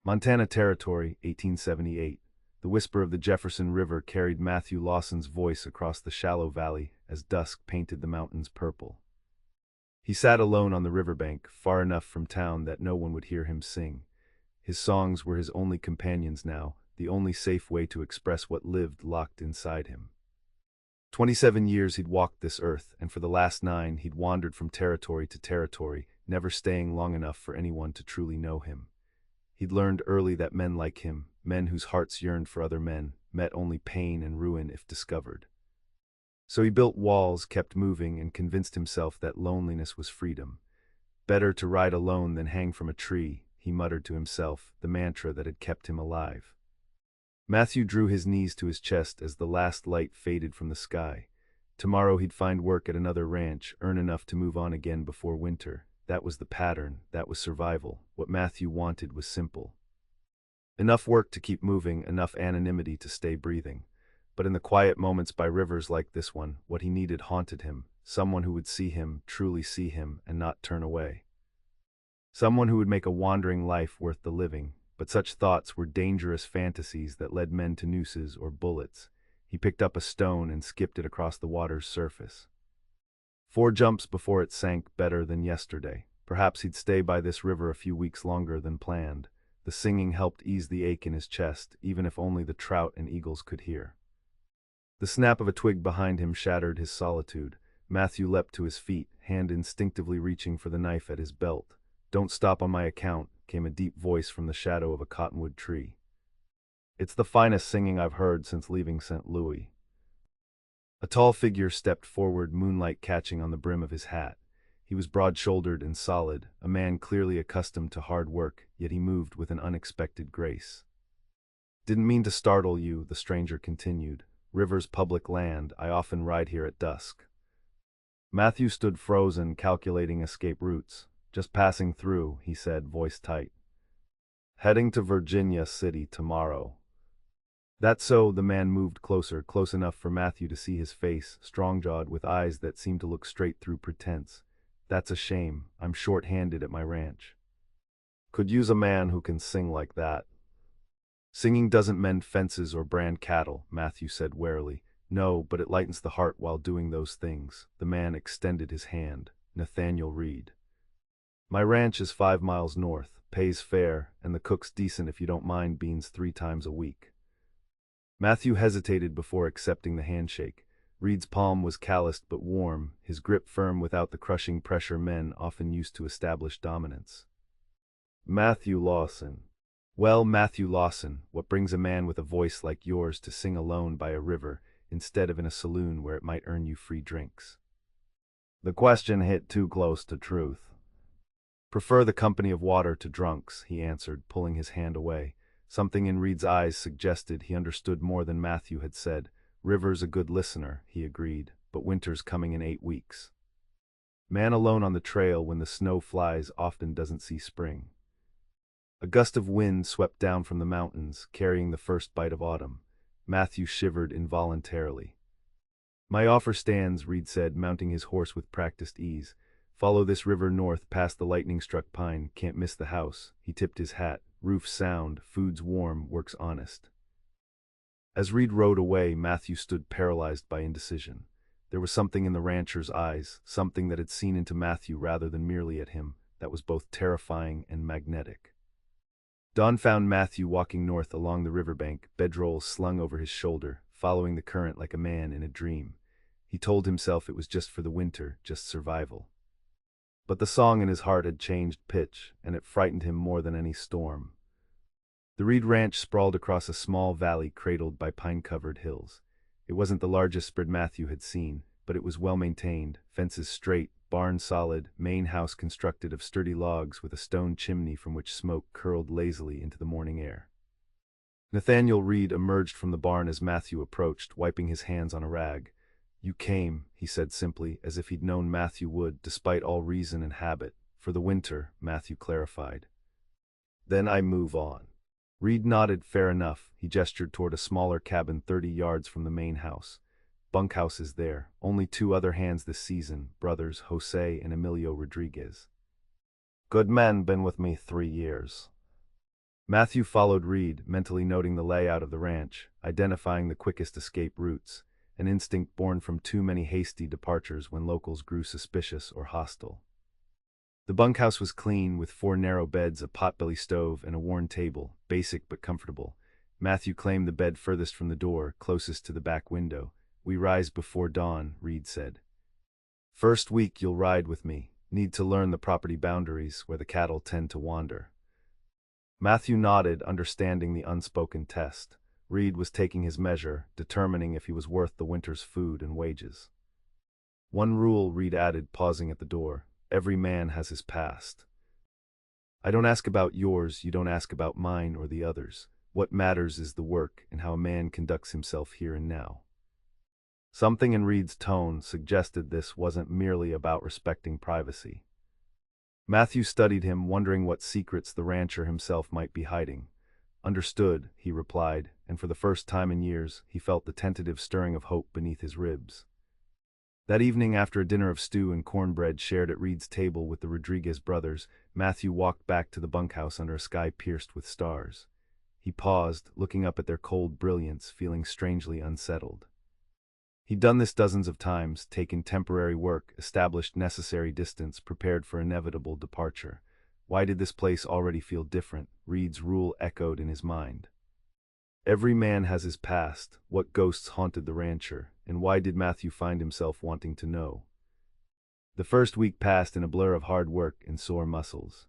Montana Territory, 1878. The whisper of the Jefferson River carried Matthew Lawson's voice across the shallow valley as dusk painted the mountains purple. He sat alone on the riverbank, far enough from town that no one would hear him sing. His songs were his only companions now, the only safe way to express what lived locked inside him. 27 years he'd walked this earth, and for the last 9 he'd wandered from territory to territory, never staying long enough for anyone to truly know him. He'd learned early that men like him, men whose hearts yearned for other men, met only pain and ruin if discovered. So he built walls, kept moving, and convinced himself that loneliness was freedom. Better to ride alone than hang from a tree, he muttered to himself, the mantra that had kept him alive. Matthew drew his knees to his chest as the last light faded from the sky. Tomorrow he'd find work at another ranch, earn enough to move on again before winter. That was the pattern, that was survival. What Matthew wanted was simple. Enough work to keep moving, enough anonymity to stay breathing. But in the quiet moments by rivers like this one, what he needed haunted him, someone who would see him, truly see him, and not turn away. Someone who would make a wandering life worth the living. But such thoughts were dangerous fantasies that led men to nooses or bullets. He picked up a stone and skipped it across the water's surface. 4 jumps before it sank, better than yesterday. Perhaps he'd stay by this river a few weeks longer than planned. The singing helped ease the ache in his chest, even if only the trout and eagles could hear. The snap of a twig behind him shattered his solitude. Matthew leapt to his feet, hand instinctively reaching for the knife at his belt. "Don't stop on my account," came a deep voice from the shadow of a cottonwood tree. "It's the finest singing I've heard since leaving St. Louis." A tall figure stepped forward, moonlight catching on the brim of his hat. He was broad-shouldered and solid, a man clearly accustomed to hard work, yet he moved with an unexpected grace. "Didn't mean to startle you," the stranger continued. "River's public land, I often ride here at dusk." Matthew stood frozen, calculating escape routes. "Just passing through," he said, voice tight. "Heading to Virginia City tomorrow." "That's so." The man moved closer, close enough for Matthew to see his face, strong-jawed, with eyes that seemed to look straight through pretense. "That's a shame. I'm short-handed at my ranch." "Could use a man who can sing like that." "Singing doesn't mend fences or brand cattle," Matthew said warily. "No, but it lightens the heart while doing those things." The man extended his hand. "Nathaniel Reed. My ranch is 5 miles north, pays fair, and the cook's decent if you don't mind beans 3 times a week." Matthew hesitated before accepting the handshake. Reed's palm was calloused but warm, his grip firm without the crushing pressure men often used to establish dominance. "Matthew Lawson." "Well, Matthew Lawson, what brings a man with a voice like yours to sing alone by a river, instead of in a saloon where it might earn you free drinks?" The question hit too close to truth. "Prefer the company of water to drunks," he answered, pulling his hand away. Something in Reed's eyes suggested he understood more than Matthew had said. "River's a good listener," he agreed, "but winter's coming in 8 weeks. Man alone on the trail when the snow flies often doesn't see spring." A gust of wind swept down from the mountains, carrying the first bite of autumn. Matthew shivered involuntarily. "My offer stands," Reed said, mounting his horse with practiced ease. "Follow this river north past the lightning-struck pine, can't miss the house." He tipped his hat. "Roof's sound, food's warm, work's honest." As Reed rode away, Matthew stood paralyzed by indecision. There was something in the rancher's eyes, something that had seen into Matthew rather than merely at him, that was both terrifying and magnetic. Dawn found Matthew walking north along the riverbank, bedrolls slung over his shoulder, following the current like a man in a dream. He told himself it was just for the winter, just survival. But the song in his heart had changed pitch, and it frightened him more than any storm. The Reed Ranch sprawled across a small valley cradled by pine-covered hills. It wasn't the largest spread Matthew had seen, but it was well-maintained, fences straight, barn solid, main house constructed of sturdy logs with a stone chimney from which smoke curled lazily into the morning air. Nathaniel Reed emerged from the barn as Matthew approached, wiping his hands on a rag. "You came," he said simply, as if he'd known Matthew would, despite all reason and habit. "For the winter," Matthew clarified. "Then I move on." Reed nodded. "Fair enough." He gestured toward a smaller cabin 30 yards from the main house. "Bunkhouse is there. Only 2 other hands this season, brothers Jose and Emilio Rodriguez. Good men, been with me 3 years. Matthew followed Reed, mentally noting the layout of the ranch, identifying the quickest escape routes, an instinct born from too many hasty departures when locals grew suspicious or hostile. The bunkhouse was clean, with 4 narrow beds, a potbelly stove, and a worn table, basic but comfortable. Matthew claimed the bed furthest from the door, closest to the back window. "We rise before dawn," Reed said. "First week you'll ride with me. Need to learn the property boundaries, where the cattle tend to wander." Matthew nodded, understanding the unspoken test. Reed was taking his measure, determining if he was worth the winter's food and wages. "One rule," Reed added, pausing at the door. "Every man has his past. I don't ask about yours, you don't ask about mine or the others. What matters is the work and how a man conducts himself here and now." Something in Reed's tone suggested this wasn't merely about respecting privacy. Matthew studied him, wondering what secrets the rancher himself might be hiding. "Understood," he replied, and for the first time in years, he felt the tentative stirring of hope beneath his ribs. That evening, after a dinner of stew and cornbread shared at Reed's table with the Rodriguez brothers, Matthew walked back to the bunkhouse under a sky pierced with stars. He paused, looking up at their cold brilliance, feeling strangely unsettled. He'd done this dozens of times, taken temporary work, established necessary distance, prepared for inevitable departure. Why did this place already feel different? Reed's rule echoed in his mind. Every man has his past. What ghosts haunted the rancher, and why did Matthew find himself wanting to know? The first week passed in a blur of hard work and sore muscles.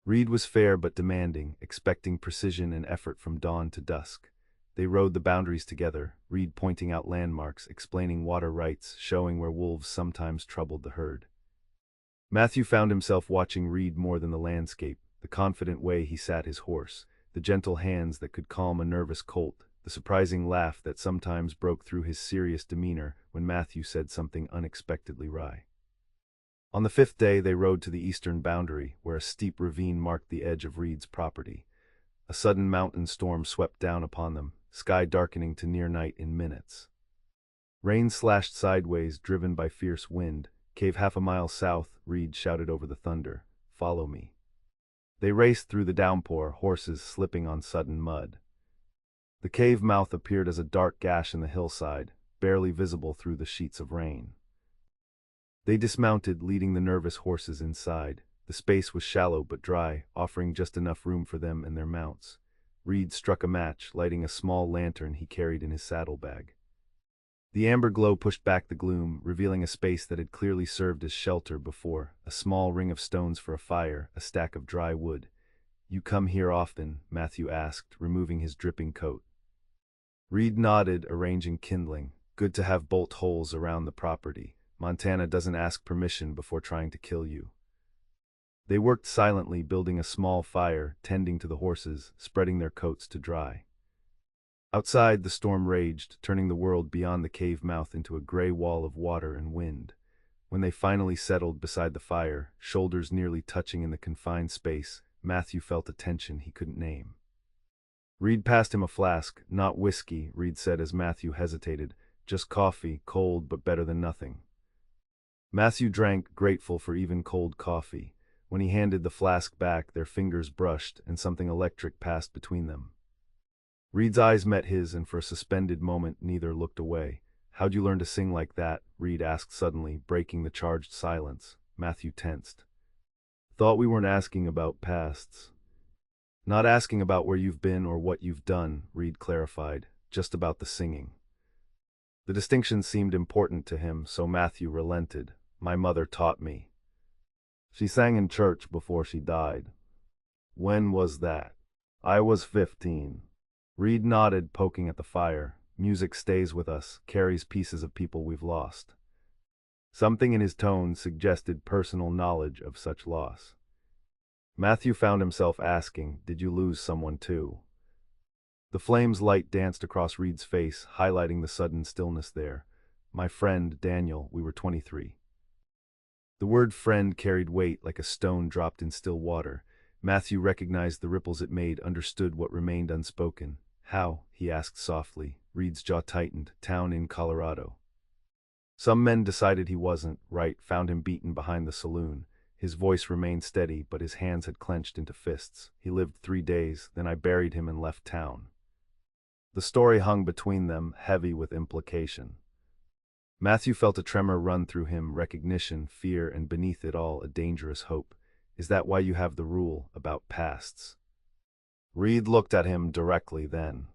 Reed was fair but demanding, expecting precision and effort from dawn to dusk. They rode the boundaries together, Reed pointing out landmarks, explaining water rights, showing where wolves sometimes troubled the herd. Matthew found himself watching Reed more than the landscape, the confident way he sat his horse, the gentle hands that could calm a nervous colt, the surprising laugh that sometimes broke through his serious demeanor when Matthew said something unexpectedly wry. On the 5th day they rode to the eastern boundary, where a steep ravine marked the edge of Reed's property. A sudden mountain storm swept down upon them, sky darkening to near night in minutes. Rain slashed sideways, driven by fierce wind. "Cave half a mile south," Reed shouted over the thunder. "Follow me." They raced through the downpour, horses slipping on sudden mud. The cave mouth appeared as a dark gash in the hillside, barely visible through the sheets of rain. They dismounted, leading the nervous horses inside. The space was shallow but dry, offering just enough room for them and their mounts. Reed struck a match, lighting a small lantern he carried in his saddlebag. The amber glow pushed back the gloom, revealing a space that had clearly served as shelter before, a small ring of stones for a fire, a stack of dry wood. "You come here often?" Matthew asked, removing his dripping coat. Reed nodded, arranging kindling. "Good to have bolt holes around the property. Montana doesn't ask permission before trying to kill you." They worked silently, building a small fire, tending to the horses, spreading their coats to dry. Outside, the storm raged, turning the world beyond the cave mouth into a gray wall of water and wind. When they finally settled beside the fire, shoulders nearly touching in the confined space, Matthew felt a tension he couldn't name. Reed passed him a flask. "Not whiskey," Reed said as Matthew hesitated. "Just coffee, cold but better than nothing." Matthew drank, grateful for even cold coffee. When he handed the flask back, their fingers brushed, and something electric passed between them. Reed's eyes met his, and for a suspended moment neither looked away. "How'd you learn to sing like that?" Reed asked suddenly, breaking the charged silence. Matthew tensed. "Thought we weren't asking about pasts." "Not asking about where you've been or what you've done," Reed clarified, "just about the singing." The distinction seemed important to him, so Matthew relented. "My mother taught me. She sang in church before she died." "When was that?" "I was 15. Reed nodded, poking at the fire. "Music stays with us, carries pieces of people we've lost." Something in his tone suggested personal knowledge of such loss. Matthew found himself asking, "Did you lose someone too?" The flame's light danced across Reed's face, highlighting the sudden stillness there. "My friend, Daniel, we were 23. The word friend carried weight like a stone dropped in still water. Matthew recognized the ripples it made, understood what remained unspoken. "How?" he asked softly. Reed's jaw tightened. "Town in Colorado. Some men decided he wasn't right, found him beaten behind the saloon. His voice remained steady, but his hands had clenched into fists. He lived 3 days, then I buried him and left town. The story hung between them, heavy with implication. Matthew felt a tremor run through him, recognition, fear, and beneath it all, a dangerous hope. Is that why you have the rule about pasts? Reed looked at him directly then.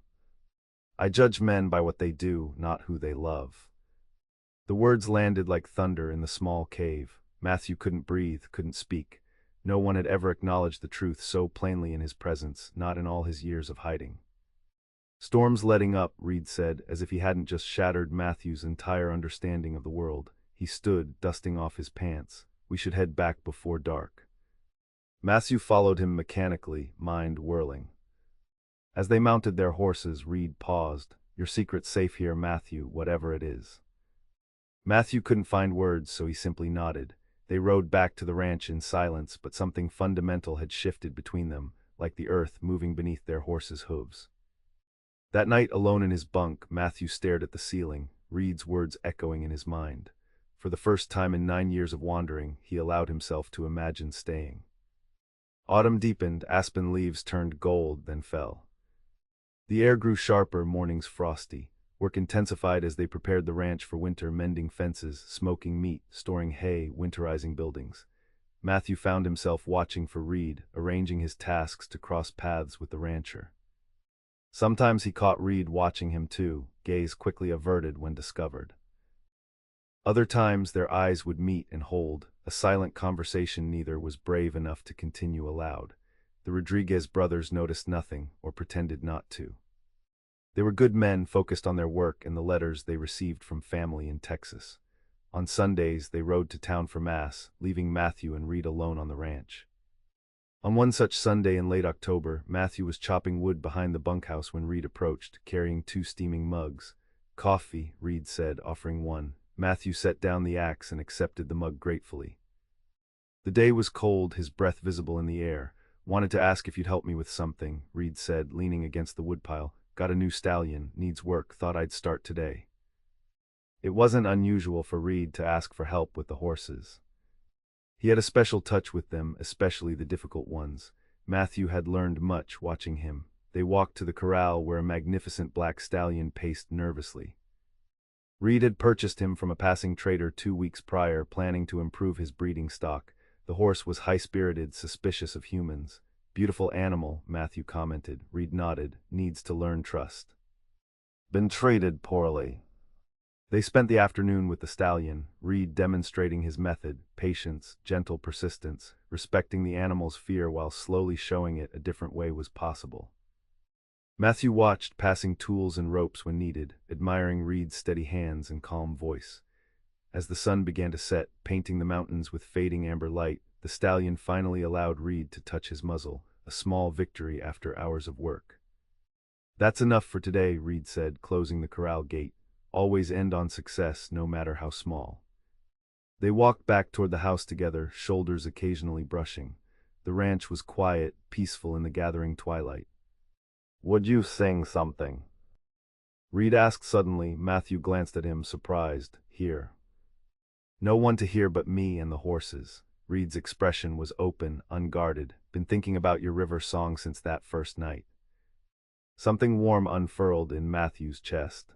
I judge men by what they do, not who they love. The words landed like thunder in the small cave. Matthew couldn't breathe, couldn't speak. No one had ever acknowledged the truth so plainly in his presence, not in all his years of hiding. Storm's letting up, Reed said, as if he hadn't just shattered Matthew's entire understanding of the world. He stood, dusting off his pants. We should head back before dark. Matthew followed him mechanically, mind whirling. As they mounted their horses, Reed paused. Your secret's safe here, Matthew, whatever it is. Matthew couldn't find words, so he simply nodded. They rode back to the ranch in silence, but something fundamental had shifted between them, like the earth moving beneath their horses' hooves. That night, alone in his bunk, Matthew stared at the ceiling, Reed's words echoing in his mind. For the first time in 9 years of wandering, he allowed himself to imagine staying. Autumn deepened, aspen leaves turned gold, then fell. The air grew sharper, mornings frosty. Work intensified as they prepared the ranch for winter, mending fences, smoking meat, storing hay, winterizing buildings. Matthew found himself watching for Reed, arranging his tasks to cross paths with the rancher. Sometimes he caught Reed watching him too, gaze quickly averted when discovered. Other times their eyes would meet and hold, a silent conversation neither was brave enough to continue aloud. The Rodriguez brothers noticed nothing, or pretended not to. They were good men focused on their work and the letters they received from family in Texas. On Sundays, they rode to town for Mass, leaving Matthew and Reed alone on the ranch. On one such Sunday in late October, Matthew was chopping wood behind the bunkhouse when Reed approached, carrying 2 steaming mugs. Coffee, Reed said, offering one. Matthew set down the axe and accepted the mug gratefully. The day was cold, his breath visible in the air. Wanted to ask if you'd help me with something, Reed said, leaning against the woodpile. Got a new stallion, needs work, thought I'd start today. It wasn't unusual for Reed to ask for help with the horses. He had a special touch with them, especially the difficult ones. Matthew had learned much watching him. They walked to the corral where a magnificent black stallion paced nervously. Reed had purchased him from a passing trader 2 weeks prior, planning to improve his breeding stock. The horse was high-spirited, suspicious of humans. Beautiful animal, Matthew commented. Reed nodded. Needs to learn trust. Been treated poorly. They spent the afternoon with the stallion, Reed demonstrating his method, patience, gentle persistence, respecting the animal's fear while slowly showing it a different way was possible. Matthew watched, passing tools and ropes when needed, admiring Reed's steady hands and calm voice. As the sun began to set, painting the mountains with fading amber light, the stallion finally allowed Reed to touch his muzzle, a small victory after hours of work. That's enough for today, Reed said, closing the corral gate. Always end on success, no matter how small. They walked back toward the house together, shoulders occasionally brushing. The ranch was quiet, peaceful in the gathering twilight. Would you sing something? Reed asked suddenly. Matthew glanced at him, surprised. Here. No one to hear but me and the horses. Reed's expression was open, unguarded. Been thinking about your river song since that first night. Something warm unfurled in Matthew's chest.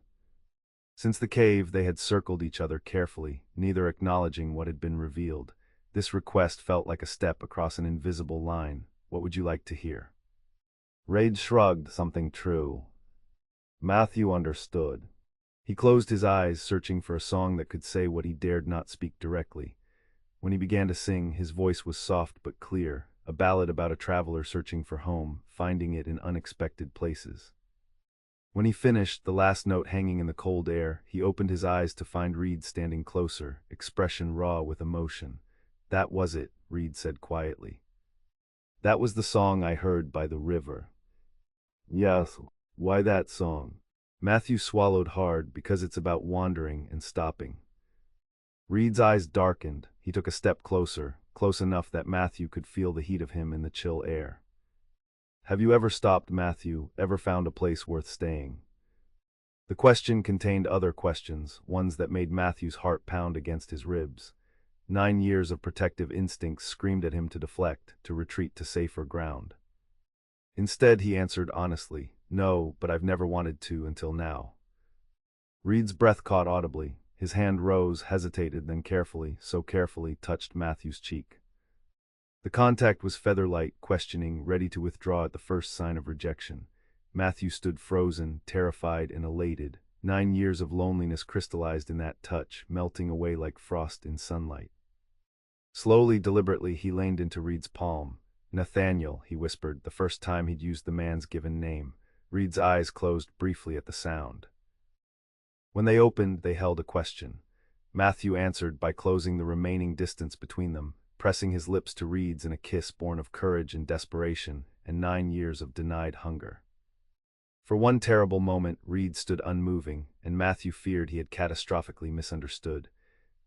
Since the cave, they had circled each other carefully, neither acknowledging what had been revealed. This request felt like a step across an invisible line. What would you like to hear? Reed shrugged. Something true. Matthew understood. He closed his eyes, searching for a song that could say what he dared not speak directly. When he began to sing, his voice was soft but clear, a ballad about a traveler searching for home, finding it in unexpected places. When he finished, the last note hanging in the cold air, he opened his eyes to find Reed standing closer, expression raw with emotion. That was it, Reed said quietly. That was the song I heard by the river. Yes, why that song? Matthew swallowed hard, because it's about wandering and stopping. Reed's eyes darkened. He took a step closer, close enough that Matthew could feel the heat of him in the chill air. Have you ever stopped, Matthew, ever found a place worth staying? The question contained other questions, ones that made Matthew's heart pound against his ribs. 9 years of protective instincts screamed at him to deflect, to retreat to safer ground. Instead, he answered honestly, "No, but I've never wanted to until now." Reed's breath caught audibly. His hand rose, hesitated, then carefully, so carefully, touched Matthew's cheek. The contact was feather-light, questioning, ready to withdraw at the first sign of rejection. Matthew stood frozen, terrified and elated. 9 years of loneliness crystallized in that touch, melting away like frost in sunlight. Slowly, deliberately, he leaned into Reed's palm. "Nathaniel," he whispered, the first time he'd used the man's given name. Reed's eyes closed briefly at the sound. When they opened, they held a question. Matthew answered by closing the remaining distance between them, pressing his lips to Reed's in a kiss born of courage and desperation, and 9 years of denied hunger. For one terrible moment, Reed stood unmoving, and Matthew feared he had catastrophically misunderstood.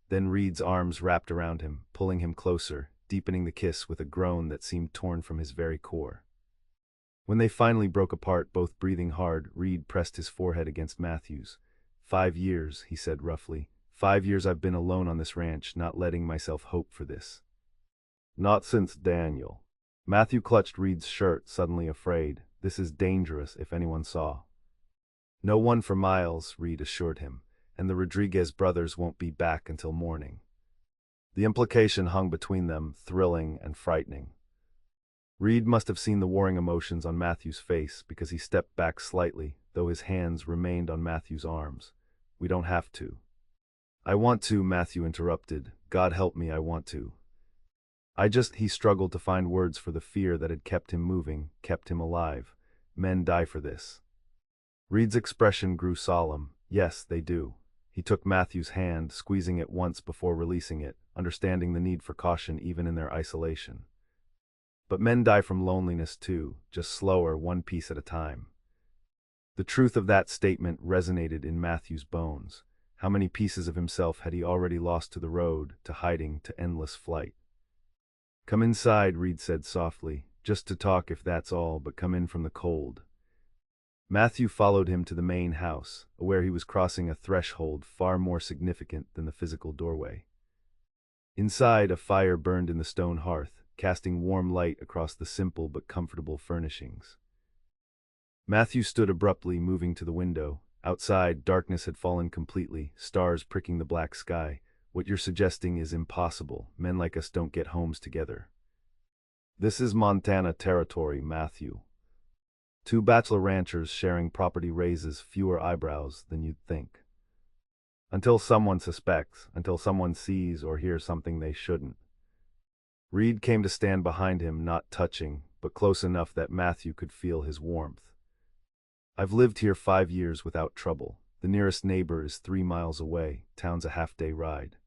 Then Reed's arms wrapped around him, pulling him closer, deepening the kiss with a groan that seemed torn from his very core. When they finally broke apart, both breathing hard, Reed pressed his forehead against Matthew's. 5 years, he said roughly. 5 years I've been alone on this ranch, not letting myself hope for this. Not since Daniel. Matthew clutched Reed's shirt, suddenly afraid. This is dangerous, if anyone saw. No one for miles, Reed assured him, and the Rodriguez brothers won't be back until morning. The implication hung between them, thrilling and frightening. Reed must have seen the warring emotions on Matthew's face, because he stepped back slightly, though his hands remained on Matthew's arms. "We don't have to." "I want to," Matthew interrupted. "God help me, I want to. He struggled to find words for the fear that had kept him moving, kept him alive. Men die for this. Reed's expression grew solemn. "Yes, they do." He took Matthew's hand, squeezing it once before releasing it, understanding the need for caution even in their isolation. "But men die from loneliness too, just slower, one piece at a time." The truth of that statement resonated in Matthew's bones. How many pieces of himself had he already lost to the road, to hiding, to endless flight? "Come inside," Reed said softly, "just to talk if that's all, but come in from the cold." Matthew followed him to the main house, where he was crossing a threshold far more significant than the physical doorway. Inside, a fire burned in the stone hearth, casting warm light across the simple but comfortable furnishings. Matthew stood abruptly, moving to the window. Outside, darkness had fallen completely, stars pricking the black sky. "What you're suggesting is impossible. Men like us don't get homes together." "This is Montana territory, Matthew. Two bachelor ranchers sharing property raises fewer eyebrows than you'd think. Until someone suspects, until someone sees or hears something they shouldn't." Reed came to stand behind him, not touching, but close enough that Matthew could feel his warmth. "I've lived here 5 years without trouble. The nearest neighbor is 3 miles away. Town's a half-day ride."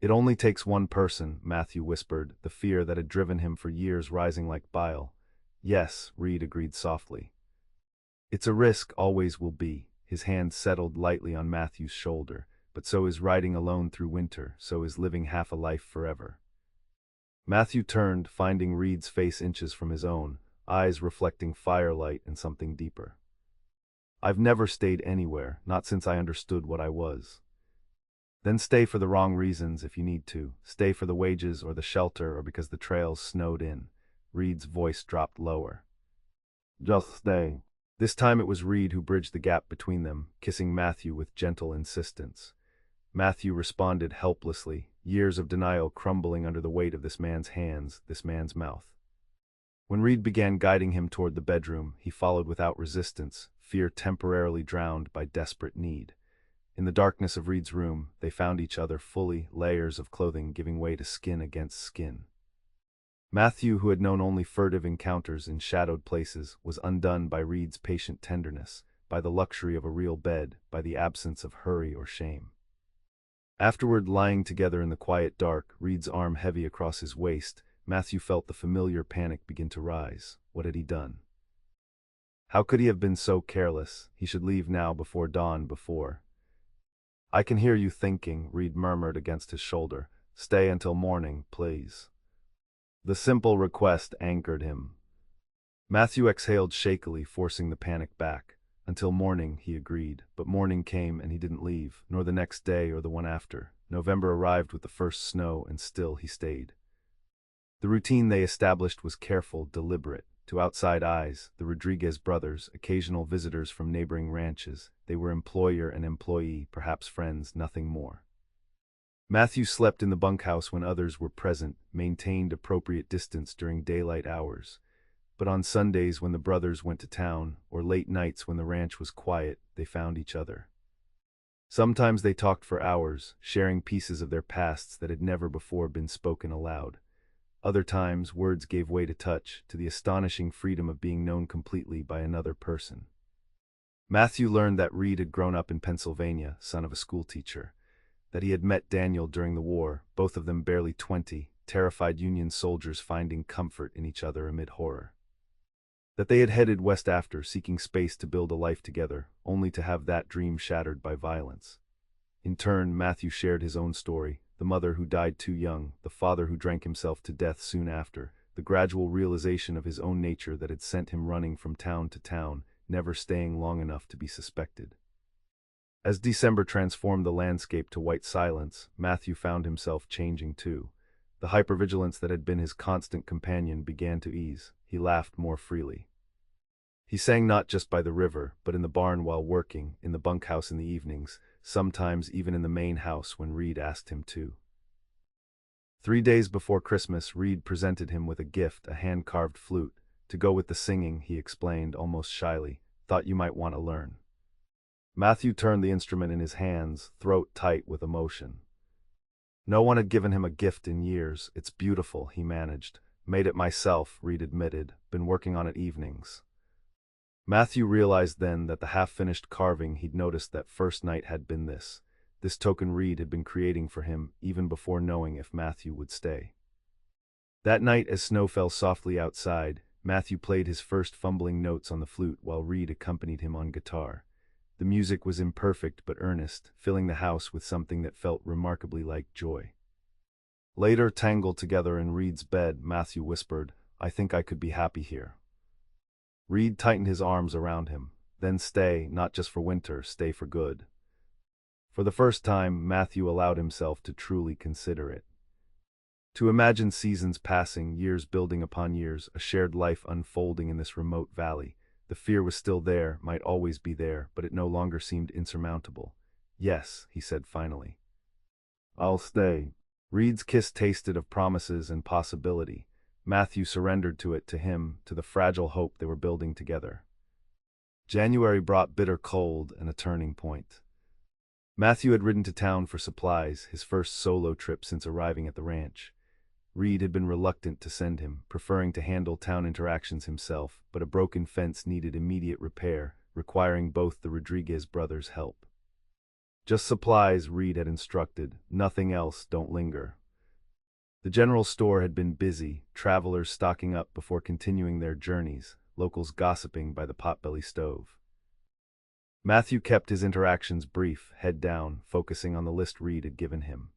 "It only takes one person," Matthew whispered, the fear that had driven him for years rising like bile. "Yes," Reed agreed softly. "It's a risk, always will be." His hand settled lightly on Matthew's shoulder. "But so is riding alone through winter, so is living half a life forever." Matthew turned, finding Reed's face inches from his own, eyes reflecting firelight and something deeper. "I've never stayed anywhere, not since I understood what I was." "Then stay for the wrong reasons if you need to. Stay for the wages or the shelter or because the trails snowed in." Reed's voice dropped lower. "Just stay." This time it was Reed who bridged the gap between them, kissing Matthew with gentle insistence. Matthew responded helplessly, years of denial crumbling under the weight of this man's hands, this man's mouth. When Reed began guiding him toward the bedroom, he followed without resistance, fear temporarily drowned by desperate need. In the darkness of Reed's room, they found each other fully, layers of clothing giving way to skin against skin. Matthew, who had known only furtive encounters in shadowed places, was undone by Reed's patient tenderness, by the luxury of a real bed, by the absence of hurry or shame. Afterward, lying together in the quiet dark, Reed's arm heavy across his waist, Matthew felt the familiar panic begin to rise. What had he done? How could he have been so careless? He should leave now before dawn, before. "I can hear you thinking," Reed murmured against his shoulder. "Stay until morning, please." The simple request anchored him. Matthew exhaled shakily, forcing the panic back. "Until morning," he agreed, but morning came and he didn't leave, nor the next day or the one after. November arrived with the first snow, and still he stayed. The routine they established was careful, deliberate. To outside eyes, the Rodriguez brothers, occasional visitors from neighboring ranches, they were employer and employee, perhaps friends, nothing more. Matthew slept in the bunkhouse when others were present, maintained appropriate distance during daylight hours. But on Sundays when the brothers went to town, or late nights when the ranch was quiet, they found each other. Sometimes they talked for hours, sharing pieces of their pasts that had never before been spoken aloud. Other times, words gave way to touch, to the astonishing freedom of being known completely by another person. Matthew learned that Reed had grown up in Pennsylvania, son of a schoolteacher, that he had met Daniel during the war, both of them barely 20, terrified Union soldiers finding comfort in each other amid horror. That they had headed west after, seeking space to build a life together, only to have that dream shattered by violence. In turn, Matthew shared his own story, the mother who died too young, the father who drank himself to death soon after, the gradual realization of his own nature that had sent him running from town to town, never staying long enough to be suspected. As December transformed the landscape to white silence, Matthew found himself changing too. The hypervigilance that had been his constant companion began to ease. He laughed more freely. He sang not just by the river, but in the barn while working, in the bunkhouse in the evenings, sometimes even in the main house when Reed asked him to. 3 days before Christmas, Reed presented him with a gift, a hand-carved flute. To go with the singing, he explained, almost shyly, thought you might want to learn. Matthew turned the instrument in his hands, throat tight with emotion. No one had given him a gift in years. It's beautiful, he managed. Made it myself, Reed admitted, been working on it evenings. Matthew realized then that the half-finished carving he'd noticed that first night had been this token Reed had been creating for him even before knowing if Matthew would stay. That night, as snow fell softly outside, Matthew played his first fumbling notes on the flute while Reed accompanied him on guitar. The music was imperfect but earnest, filling the house with something that felt remarkably like joy. Later, tangled together in Reed's bed, Matthew whispered, "I think I could be happy here." Reed tightened his arms around him. Then stay, not just for winter, stay for good. For the first time, Matthew allowed himself to truly consider it. To imagine seasons passing, years building upon years, a shared life unfolding in this remote valley. The fear was still there, might always be there, but it no longer seemed insurmountable. "Yes," he said finally. "I'll stay." Reed's kiss tasted of promises and possibility. Matthew surrendered to it, to him, to the fragile hope they were building together. January brought bitter cold and a turning point. Matthew had ridden to town for supplies, his first solo trip since arriving at the ranch. Reed had been reluctant to send him, preferring to handle town interactions himself, but a broken fence needed immediate repair, requiring both the Rodriguez brothers' help. "Just supplies," Reed had instructed, "nothing else, don't linger." The general store had been busy, travelers stocking up before continuing their journeys, locals gossiping by the potbelly stove. Matthew kept his interactions brief, head down, focusing on the list Reed had given him.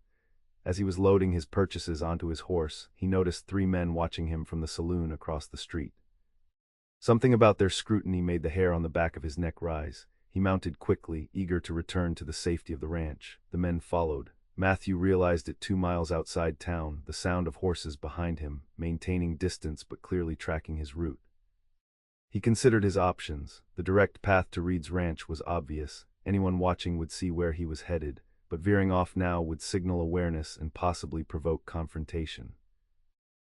As he was loading his purchases onto his horse, he noticed 3 men watching him from the saloon across the street. Something about their scrutiny made the hair on the back of his neck rise. He mounted quickly, eager to return to the safety of the ranch. The men followed. Matthew realized it 2 miles outside town, the sound of horses behind him, maintaining distance but clearly tracking his route. He considered his options. The direct path to Reed's ranch was obvious. Anyone watching would see where he was headed, but veering off now would signal awareness and possibly provoke confrontation.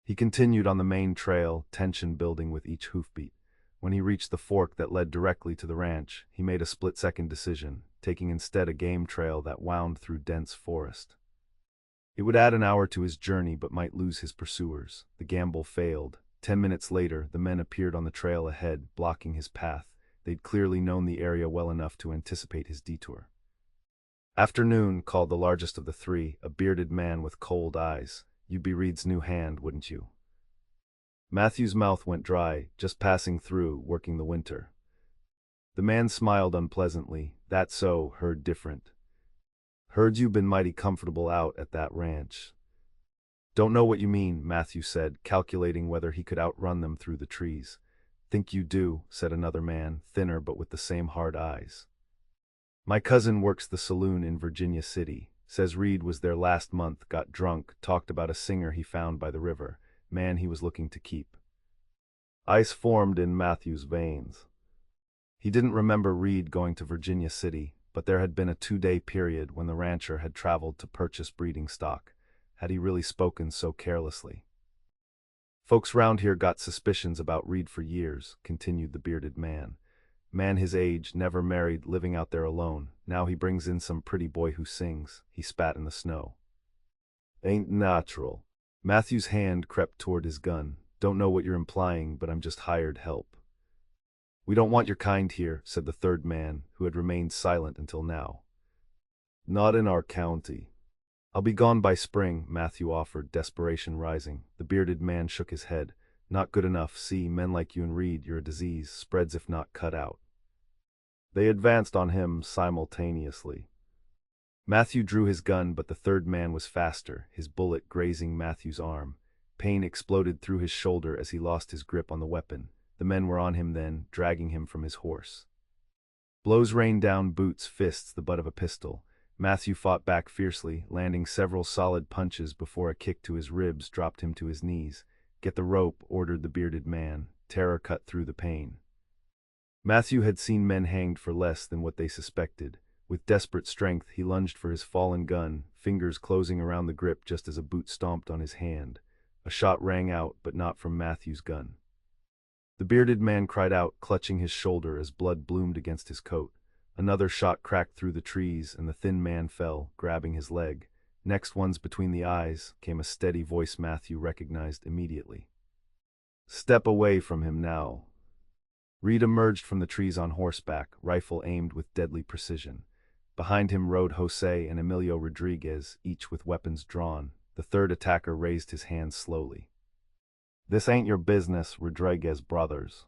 He continued on the main trail, tension building with each hoofbeat. When he reached the fork that led directly to the ranch, he made a split-second decision, taking instead a game trail that wound through dense forest. It would add an hour to his journey but might lose his pursuers. The gamble failed. 10 minutes later, the men appeared on the trail ahead, blocking his path. They'd clearly known the area well enough to anticipate his detour. "Afternoon," called the largest of the 3, a bearded man with cold eyes. "You'd be Reed's new hand, wouldn't you?" Matthew's mouth went dry, just passing through, working the winter. The man smiled unpleasantly. "That's so, heard different. Heard you been mighty comfortable out at that ranch." "Don't know what you mean," Matthew said, calculating whether he could outrun them through the trees. "Think you do," said another man, thinner but with the same hard eyes. "My cousin works the saloon in Virginia City. Says Reed was there last month, got drunk, talked about a singer he found by the river, man he was looking to keep. Ice formed in Matthew's veins. He didn't remember Reed going to Virginia City, but there had been a 2-day period when the rancher had traveled to purchase breeding stock. Had he really spoken so carelessly? Folks round here got suspicions about Reed for years, continued the bearded man. Man his age, never married, living out there alone. Now he brings in some pretty boy who sings. He spat in the snow. Ain't natural. Matthew's hand crept toward his gun. Don't know what you're implying, but I'm just hired help. We don't want your kind here, said the third man, who had remained silent until now. Not in our county. I'll be gone by spring, Matthew offered, desperation rising. The bearded man shook his head. Not good enough. See, men like you and Reed, you're a disease, spreads if not cut out. They advanced on him simultaneously. Matthew drew his gun, but the third man was faster, his bullet grazing Matthew's arm. Pain exploded through his shoulder as he lost his grip on the weapon. The men were on him then, dragging him from his horse. Blows rained down, boots, fists, the butt of a pistol. Matthew fought back fiercely, landing several solid punches before a kick to his ribs dropped him to his knees. Get the rope, ordered the bearded man. Terror cut through the pain. Matthew had seen men hanged for less than what they suspected. With desperate strength, he lunged for his fallen gun, fingers closing around the grip just as a boot stomped on his hand. A shot rang out, but not from Matthew's gun. The bearded man cried out, clutching his shoulder as blood bloomed against his coat. Another shot cracked through the trees, and the thin man fell, grabbing his leg. Next one's between the eyes, came a steady voice Matthew recognized immediately. Step away from him now. Reed emerged from the trees on horseback, rifle aimed with deadly precision. Behind him rode Jose and Emilio Rodriguez, each with weapons drawn. The third attacker raised his hands slowly. This ain't your business, Rodriguez brothers.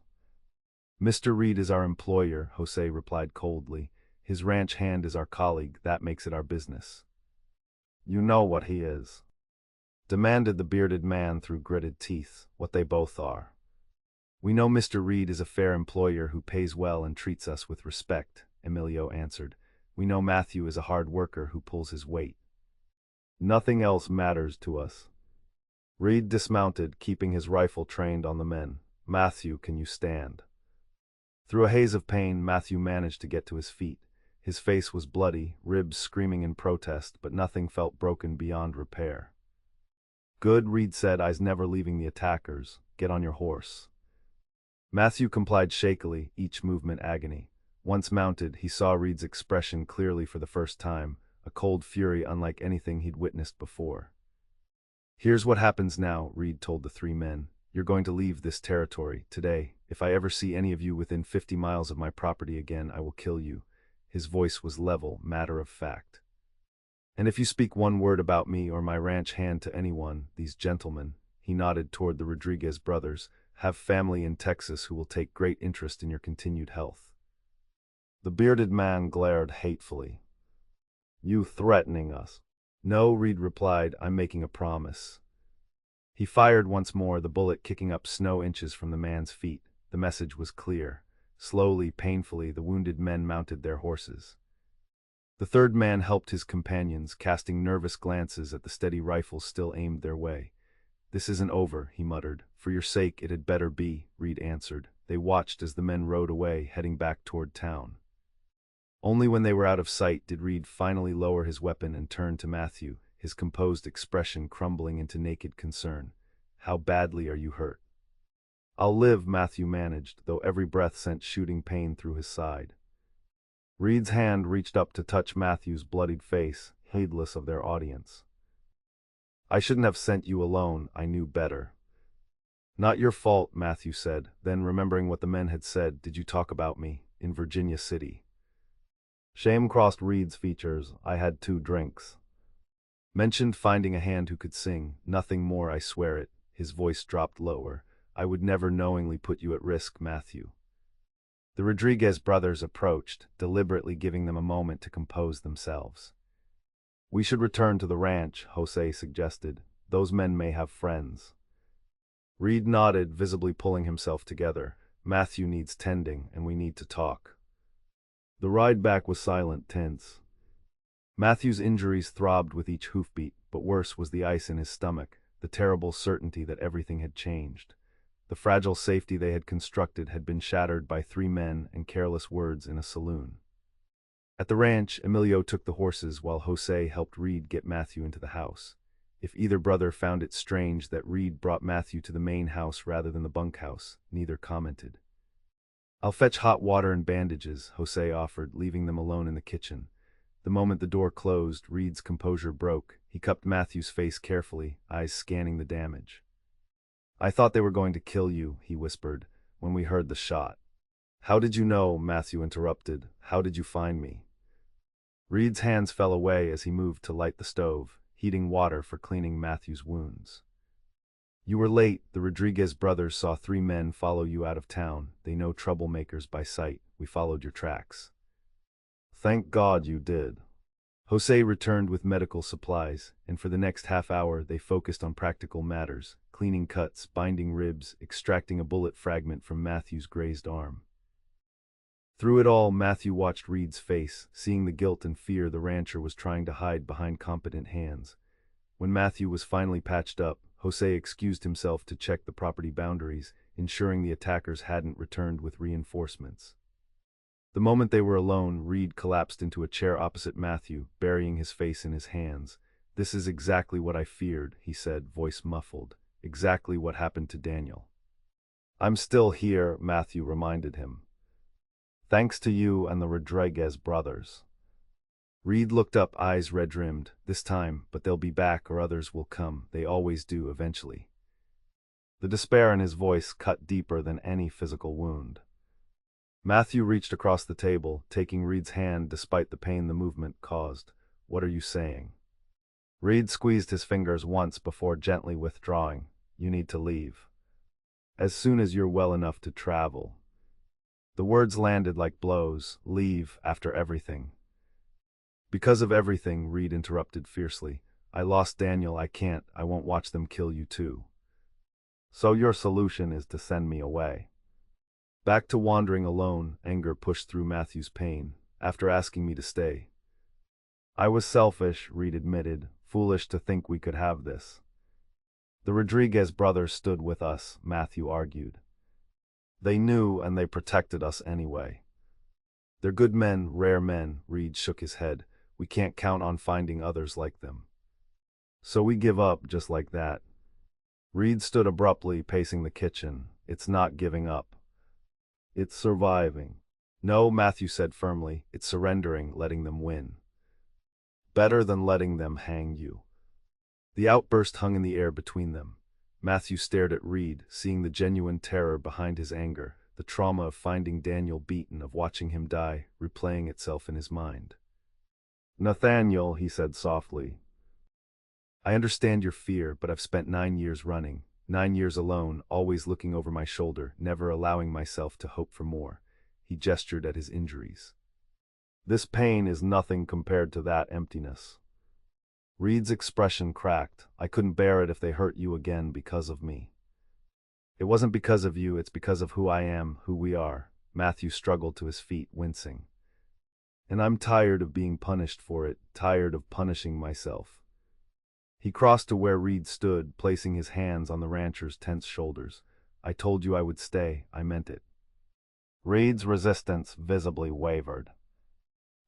Mr. Reed is our employer, Jose replied coldly. His ranch hand is our colleague, that makes it our business. You know what he is, demanded the bearded man through gritted teeth, what they both are. We know Mr. Reed is a fair employer who pays well and treats us with respect, Emilio answered. We know Matthew is a hard worker who pulls his weight. Nothing else matters to us. Reed dismounted, keeping his rifle trained on the men. Matthew, can you stand? Through a haze of pain, Matthew managed to get to his feet. His face was bloody, ribs screaming in protest, but nothing felt broken beyond repair. Good, Reed said, eyes never leaving the attackers. Get on your horse. Matthew complied shakily, each movement agony. Once mounted, he saw Reed's expression clearly for the first time, a cold fury unlike anything he'd witnessed before. Here's what happens now, Reed told the three men. You're going to leave this territory, today. If I ever see any of you within 50 miles of my property again, I will kill you. His voice was level, matter of fact. And if you speak one word about me or my ranch hand to anyone, these gentlemen, he nodded toward the Rodriguez brothers, have family in Texas who will take great interest in your continued health. The bearded man glared hatefully. You threatening us? No, Reed replied, I'm making a promise. He fired once more, the bullet kicking up snow inches from the man's feet. The message was clear. Slowly, painfully, the wounded men mounted their horses. The third man helped his companions, casting nervous glances at the steady rifles still aimed their way. This isn't over, he muttered. For your sake, it had better be, Reed answered. They watched as the men rode away, heading back toward town. Only when they were out of sight did Reed finally lower his weapon and turn to Matthew, his composed expression crumbling into naked concern. How badly are you hurt? I'll live, Matthew managed, though every breath sent shooting pain through his side. Reed's hand reached up to touch Matthew's bloodied face, heedless of their audience. I shouldn't have sent you alone, I knew better. Not your fault, Matthew said, then remembering what the men had said, did you talk about me, in Virginia City? Shame crossed Reed's features. I had 2 drinks. Mentioned finding a hand who could sing, nothing more, I swear it. His voice dropped lower. I would never knowingly put you at risk, Matthew. The Rodriguez brothers approached, deliberately giving them a moment to compose themselves. We should return to the ranch, Jose suggested. Those men may have friends. Reed nodded, visibly pulling himself together. Matthew needs tending, and we need to talk. The ride back was silent, tense. Matthew's injuries throbbed with each hoofbeat, but worse was the ice in his stomach, the terrible certainty that everything had changed. The fragile safety they had constructed had been shattered by 3 men and careless words in a saloon. At the ranch, Emilio took the horses while Jose helped Reed get Matthew into the house. If either brother found it strange that Reed brought Matthew to the main house rather than the bunkhouse, neither commented. "I'll fetch hot water and bandages," Jose offered, leaving them alone in the kitchen. The moment the door closed, Reed's composure broke. He cupped Matthew's face carefully, eyes scanning the damage. "I thought they were going to kill you," he whispered, "when we heard the shot." "How did you know?" Matthew interrupted. "How did you find me?" Reed's hands fell away as he moved to light the stove, heating water for cleaning Matthew's wounds. "You were late. The Rodriguez brothers saw 3 men follow you out of town. They know troublemakers by sight. We followed your tracks." "Thank God you did." Jose returned with medical supplies, and for the next half-hour they focused on practical matters, cleaning cuts, binding ribs, extracting a bullet fragment from Matthew's grazed arm. Through it all, Matthew watched Reed's face, seeing the guilt and fear the rancher was trying to hide behind competent hands. When Matthew was finally patched up, Jose excused himself to check the property boundaries, ensuring the attackers hadn't returned with reinforcements. The moment they were alone, Reed collapsed into a chair opposite Matthew, burying his face in his hands. "This is exactly what I feared," he said, voice muffled. "Exactly what happened to Daniel." "I'm still here," Matthew reminded him. "Thanks to you and the Rodriguez brothers." Reed looked up, eyes red-rimmed. "This time, but they'll be back or others will come. They always do eventually." The despair in his voice cut deeper than any physical wound. Matthew reached across the table, taking Reed's hand despite the pain the movement caused. "What are you saying?" Reed squeezed his fingers once before gently withdrawing. "You need to leave. As soon as you're well enough to travel." The words landed like blows. "Leave after everything." "Because of everything," Reed interrupted fiercely. "I lost Daniel. I won't watch them kill you too." "So your solution is to send me away?" "Back to wandering alone," anger pushed through Matthew's pain, "after asking me to stay." "I was selfish," Reed admitted, "foolish to think we could have this." "The Rodriguez brothers stood with us," Matthew argued. "They knew and they protected us anyway." "They're good men, rare men," Reed shook his head. "We can't count on finding others like them." "So we give up just like that?" Reed stood abruptly, pacing the kitchen. "It's not giving up. It's surviving." "No," Matthew said firmly, "it's surrendering, letting them win." "Better than letting them hang you." The outburst hung in the air between them. Matthew stared at Reed, seeing the genuine terror behind his anger, the trauma of finding Daniel beaten, of watching him die, replaying itself in his mind. "Nathaniel," he said softly, "I understand your fear, but I've spent 9 years running, 9 years alone, always looking over my shoulder, never allowing myself to hope for more." He gestured at his injuries. "This pain is nothing compared to that emptiness." Reed's expression cracked. "I couldn't bear it if they hurt you again because of me." "It wasn't because of you, it's because of who I am, who we are." Matthew struggled to his feet, wincing. "And I'm tired of being punished for it, tired of punishing myself." He crossed to where Reed stood, placing his hands on the rancher's tense shoulders. "I told you I would stay, I meant it." Reed's resistance visibly wavered.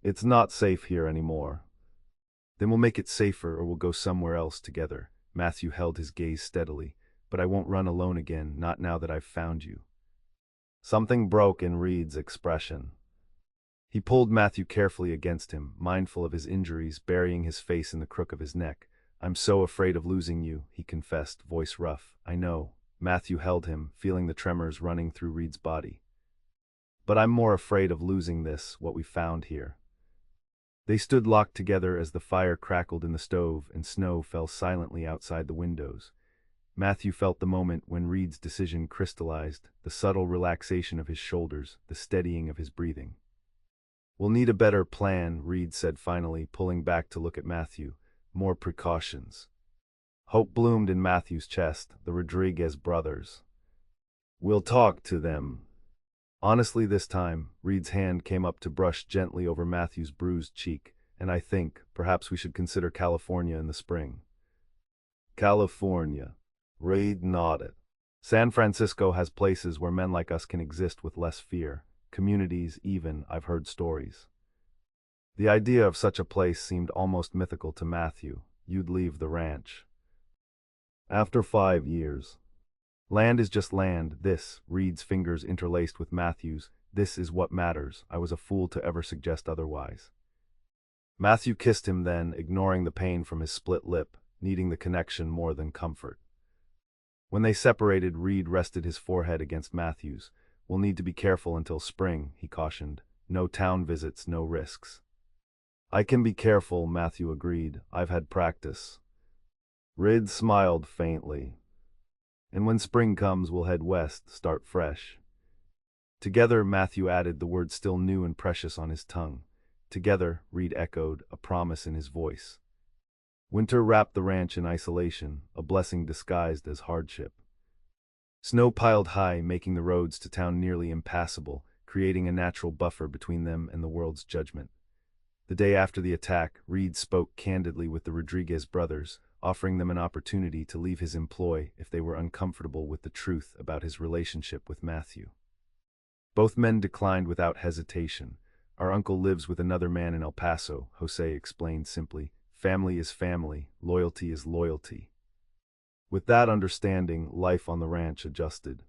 "It's not safe here anymore." "Then we'll make it safer or we'll go somewhere else together." Matthew held his gaze steadily. "But I won't run alone again, not now that I've found you." Something broke in Reed's expression. He pulled Matthew carefully against him, mindful of his injuries, burying his face in the crook of his neck. "I'm so afraid of losing you," he confessed, voice rough. "I know." Matthew held him, feeling the tremors running through Reed's body. "But I'm more afraid of losing this, what we found here." They stood locked together as the fire crackled in the stove and snow fell silently outside the windows. Matthew felt the moment when Reed's decision crystallized, the subtle relaxation of his shoulders, the steadying of his breathing. "We'll need a better plan," Reed said finally, pulling back to look at Matthew. "More precautions." Hope bloomed in Matthew's chest. "The Rodriguez brothers. We'll talk to them." Honestly this time, Reed's hand came up to brush gently over Matthew's bruised cheek. and I think, perhaps we should consider California in the spring. California. Reed nodded. San Francisco has places where men like us can exist with less fear. Communities, even, I've heard stories. The idea of such a place seemed almost mythical to Matthew. You'd leave the ranch. After 5 years. Land is just land, this, Reed's fingers interlaced with Matthew's, this is what matters. I was a fool to ever suggest otherwise. Matthew kissed him then, ignoring the pain from his split lip, needing the connection more than comfort. When they separated, Reed rested his forehead against Matthew's. We'll need to be careful until spring, he cautioned. No town visits, no risks. I can be careful, Matthew agreed. I've had practice. Reed smiled faintly. And when spring comes, we'll head west, start fresh. Together, Matthew added, the word still new and precious on his tongue. Together, Reed echoed, a promise in his voice. Winter wrapped the ranch in isolation, a blessing disguised as hardship. Snow piled high, making the roads to town nearly impassable, creating a natural buffer between them and the world's judgment. The day after the attack, Reed spoke candidly with the Rodriguez brothers, offering them an opportunity to leave his employ if they were uncomfortable with the truth about his relationship with Matthew. Both men declined without hesitation. Our uncle lives with another man in El Paso, Jose explained simply. Family is family, loyalty is loyalty. With that understanding, life on the ranch adjusted.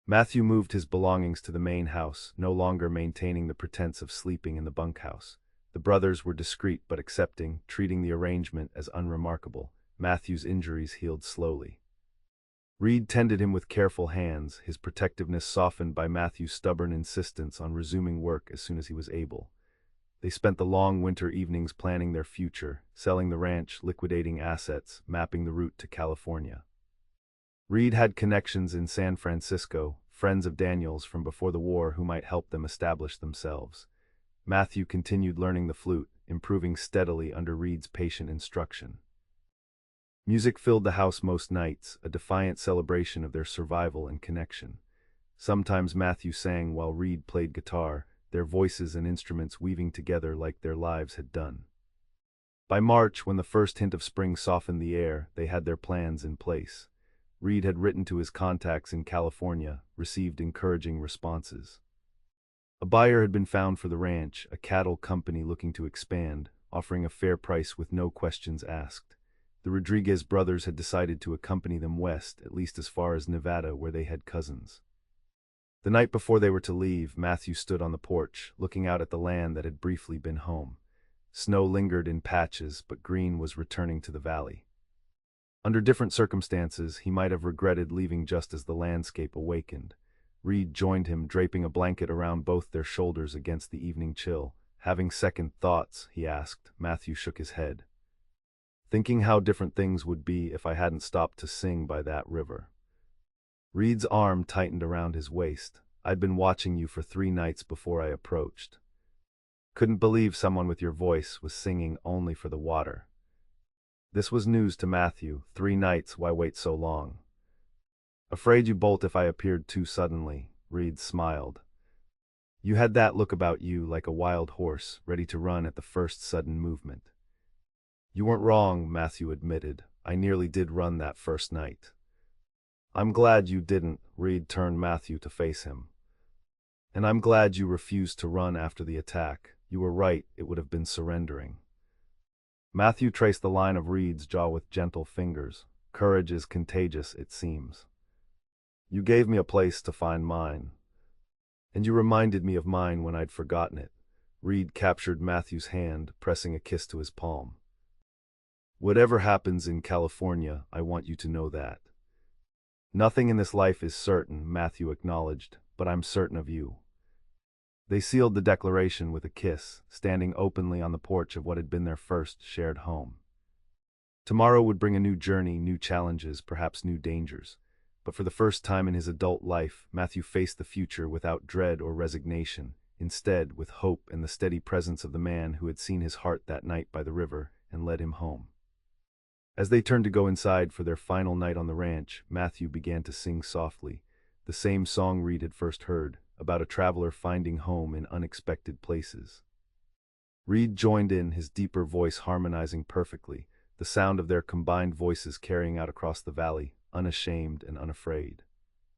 Matthew moved his belongings to the main house, no longer maintaining the pretense of sleeping in the bunkhouse. The brothers were discreet but accepting, treating the arrangement as unremarkable. Matthew's injuries healed slowly. Reed tended him with careful hands, his protectiveness softened by Matthew's stubborn insistence on resuming work as soon as he was able. They spent the long winter evenings planning their future, selling the ranch, liquidating assets, mapping the route to California. Reed had connections in San Francisco, friends of Daniel's from before the war who might help them establish themselves. Matthew continued learning the flute, improving steadily under Reed's patient instruction. Music filled the house most nights, a defiant celebration of their survival and connection. Sometimes Matthew sang while Reed played guitar, their voices and instruments weaving together like their lives had done. By March, when the first hint of spring softened the air, they had their plans in place. Reed had written to his contacts in California, received encouraging responses. A buyer had been found for the ranch, a cattle company looking to expand, offering a fair price with no questions asked. The Rodriguez brothers had decided to accompany them west, at least as far as Nevada, where they had cousins. The night before they were to leave, Matthew stood on the porch, looking out at the land that had briefly been home. Snow lingered in patches, but green was returning to the valley. Under different circumstances, he might have regretted leaving just as the landscape awakened. Reed joined him, draping a blanket around both their shoulders against the evening chill. Having second thoughts, he asked. Matthew shook his head. Thinking how different things would be if I hadn't stopped to sing by that river. Reed's arm tightened around his waist. I'd been watching you for 3 nights before I approached. Couldn't believe someone with your voice was singing only for the water. This was news to Matthew. 3 nights, why wait so long? Afraid you'd bolt if I appeared too suddenly, Reed smiled. You had that look about you, like a wild horse, ready to run at the first sudden movement. You weren't wrong, Matthew admitted. I nearly did run that first night. I'm glad you didn't, Reed turned Matthew to face him. And I'm glad you refused to run after the attack. You were right, it would have been surrendering. Matthew traced the line of Reed's jaw with gentle fingers. Courage is contagious, it seems. You gave me a place to find mine. And you reminded me of mine when I'd forgotten it. Reed captured Matthew's hand, pressing a kiss to his palm. Whatever happens in California, I want you to know that. Nothing in this life is certain, Matthew acknowledged, but I'm certain of you. They sealed the declaration with a kiss, standing openly on the porch of what had been their first shared home. Tomorrow would bring a new journey, new challenges, perhaps new dangers. But for the first time in his adult life, Matthew faced the future without dread or resignation, instead with hope and the steady presence of the man who had seen his heart that night by the river and led him home. As they turned to go inside for their final night on the ranch, Matthew began to sing softly, the same song Reed had first heard, about a traveler finding home in unexpected places. Reed joined in, his deeper voice harmonizing perfectly, the sound of their combined voices carrying out across the valley, unashamed and unafraid.